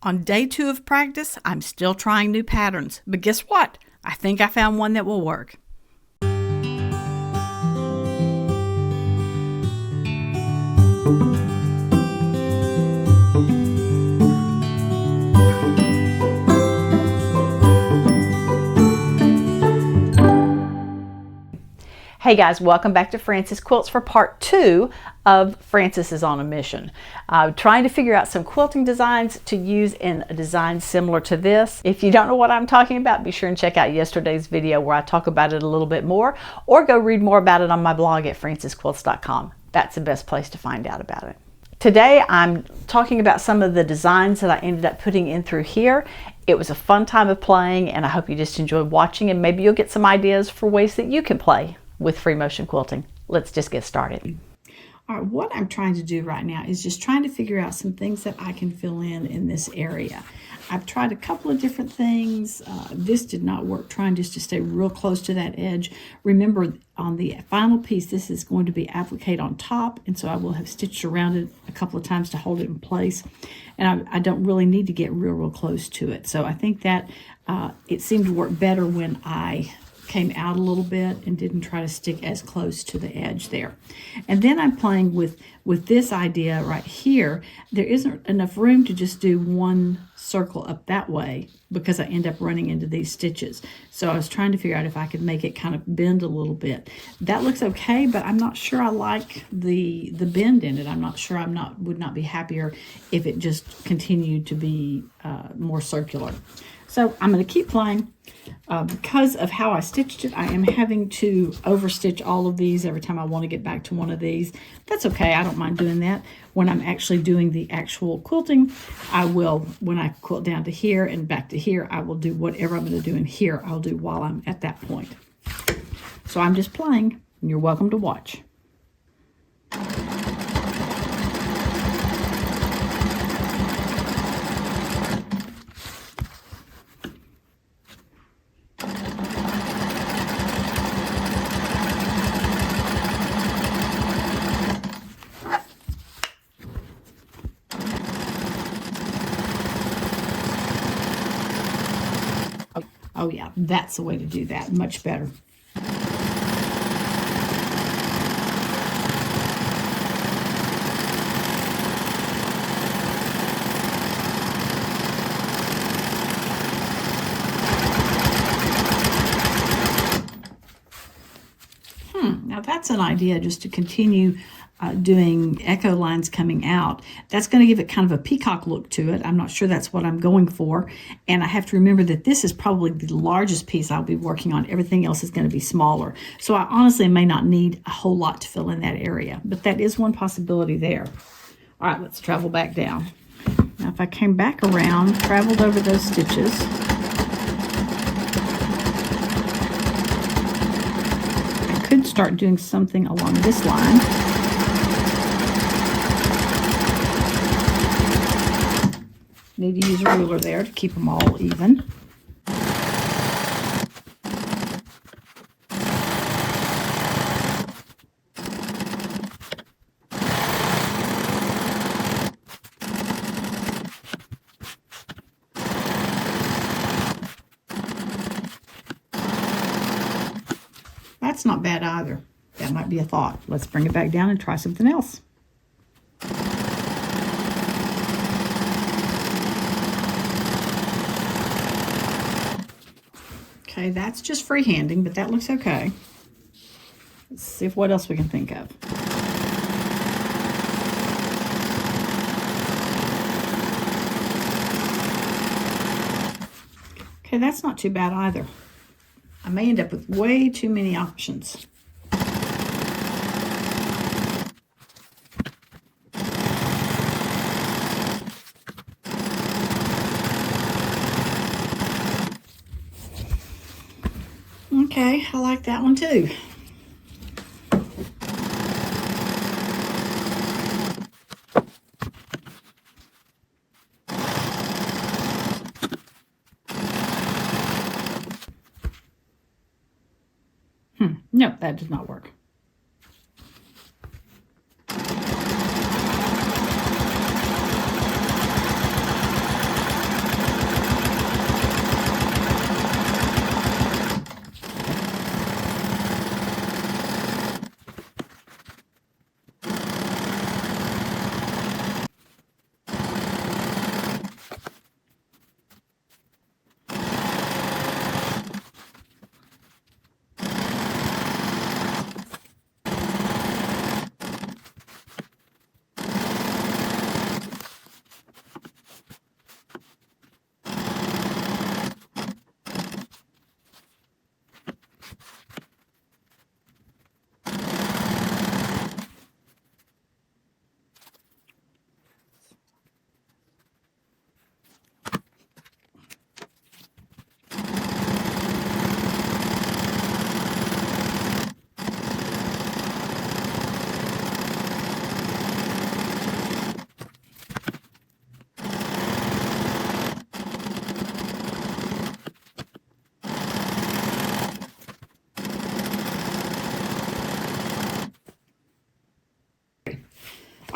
On day 2 of practice, I'm still trying new patterns, but guess what? I think I found one that will work. Hey guys, welcome back to Frances Quilts for part 2 of Frances is on a Mission. Trying to figure out some quilting designs to use in a design similar to this. If you don't know what I'm talking about, be sure and check out yesterday's video where I talk about it a little bit more, or go read more about it on my blog at francesquilts.com. That's the best place to find out about it. Today I'm talking about some of the designs that I ended up putting in through here. It was a fun time of playing, and I hope you just enjoyed watching, and maybe you'll get some ideas for ways that you can play with free motion quilting. Let's just get started. All right, what I'm trying to do right now is just trying to figure out some things that I can fill in this area. I've tried a couple of different things. This did not work, trying just to stay real close to that edge. Remember, on the final piece, this is going to be appliqued on top, and so I will have stitched around it a couple of times to hold it in place. And I don't really need to get real close to it. So I think that it seemed to work better when I came out a little bit and didn't try to stick as close to the edge there. And then I'm playing with this idea right here. There isn't enough room to just do one circle up that way because I end up running into these stitches. So I was trying to figure out if I could make it kind of bend a little bit. That looks okay, but I'm not sure I like the bend in it. I'm not sure would not be happier if it just continued to be more circular. So I'm going to keep playing. Because of how I stitched it, I am having to overstitch all of these every time I want to get back to one of these. That's okay. I don't mind doing that. When I'm actually doing the actual quilting, I will, when I quilt down to here and back to here, I will do whatever I'm going to do in here, I'll do while I'm at that point. So I'm just playing, and you're welcome to watch. Oh yeah, that's the way to do that. Much better. Now that's an idea, just to continue doing echo lines coming out. That's going to give it kind of a peacock look to it. I'm not sure that's what I'm going for. And I have to remember that this is probably the largest piece I'll be working on. Everything else is going to be smaller. So I honestly may not need a whole lot to fill in that area, but that is one possibility there. All right, let's travel back down. Now if I came back around, traveled over those stitches, I could start doing something along this line. Need to use a ruler there to keep them all even. That's not bad either. That might be a thought. Let's bring it back down and try something else. Okay, that's just freehanding, but that looks okay. Let's see what else we can think of. Okay, that's not too bad either. I may end up with way too many options. Okay, I like that one too. Nope, that did not work.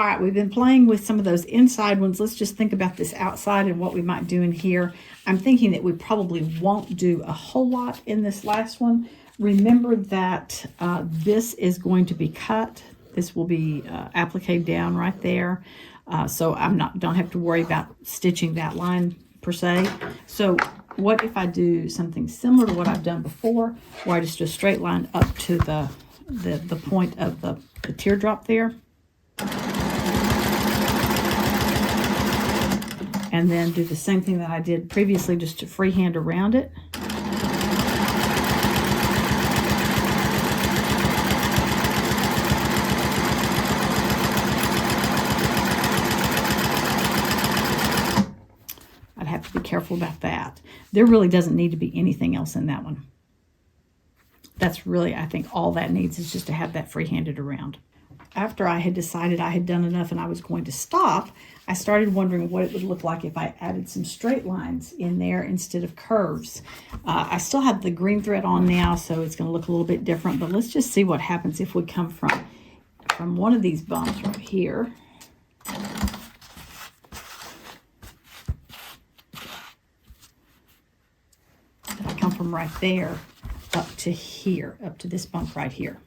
All right, we've been playing with some of those inside ones. Let's just think about this outside and what we might do in here. I'm thinking that we probably won't do a whole lot in this last one. Remember that this is going to be cut. This will be appliqued down right there. So don't have to worry about stitching that line per se. So what if I do something similar to what I've done before, where I just do a straight line up to the point of the teardrop there, and then do the same thing that I did previously, just to freehand around it. I'd have to be careful about that. There really doesn't need to be anything else in that one. That's really, I think, all that needs is just to have that free-handed around. After I had decided I had done enough and I was going to stop, I started wondering what it would look like if I added some straight lines in there instead of curves. I still have the green thread on now, so it's going to look a little bit different, but let's just see what happens if we come from one of these bumps right here. I come from right there up to here, up to this bump right here.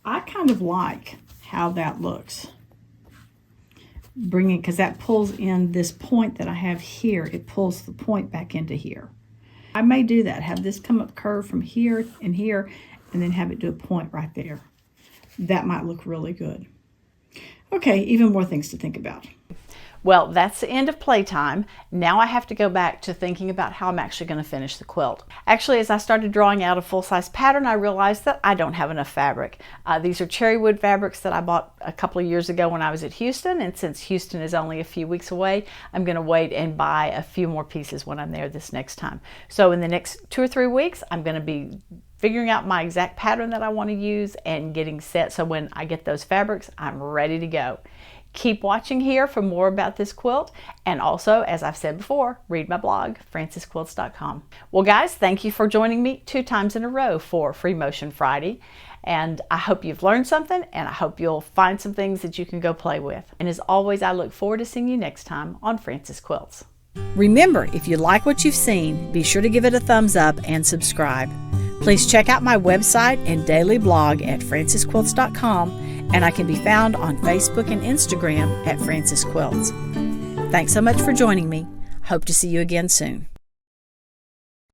I kind of like how that looks. Bringing, because that pulls in this point that I have here, it pulls the point back into here. I may do that, have this come up curve from here and here, and then have it do a point right there. That might look really good. Okay, even more things to think about. Well, that's the end of playtime. Now I have to go back to thinking about how I'm actually going to finish the quilt. Actually, as I started drawing out a full-size pattern, I realized that I don't have enough fabric. These are cherry wood fabrics that I bought a couple of years ago when I was at Houston, and since Houston is only a few weeks away, I'm going to wait and buy a few more pieces when I'm there this next time. So in the next 2 or 3 weeks, I'm going to be figuring out my exact pattern that I want to use and getting set, so when I get those fabrics, I'm ready to go. Keep watching here for more about this quilt, and also, as I've said before, read my blog, francesquilts.com. Well guys, thank you for joining me 2 times in a row for Free Motion Friday, and I hope you've learned something, and I hope you'll find some things that you can go play with. And as always, I look forward to seeing you next time on Frances Quilts. Remember, if you like what you've seen, be sure to give it a thumbs up and subscribe. Please check out my website and daily blog at francesquilts.com, and I can be found on Facebook and Instagram at Frances Quilts. Thanks so much for joining me. Hope to see you again soon.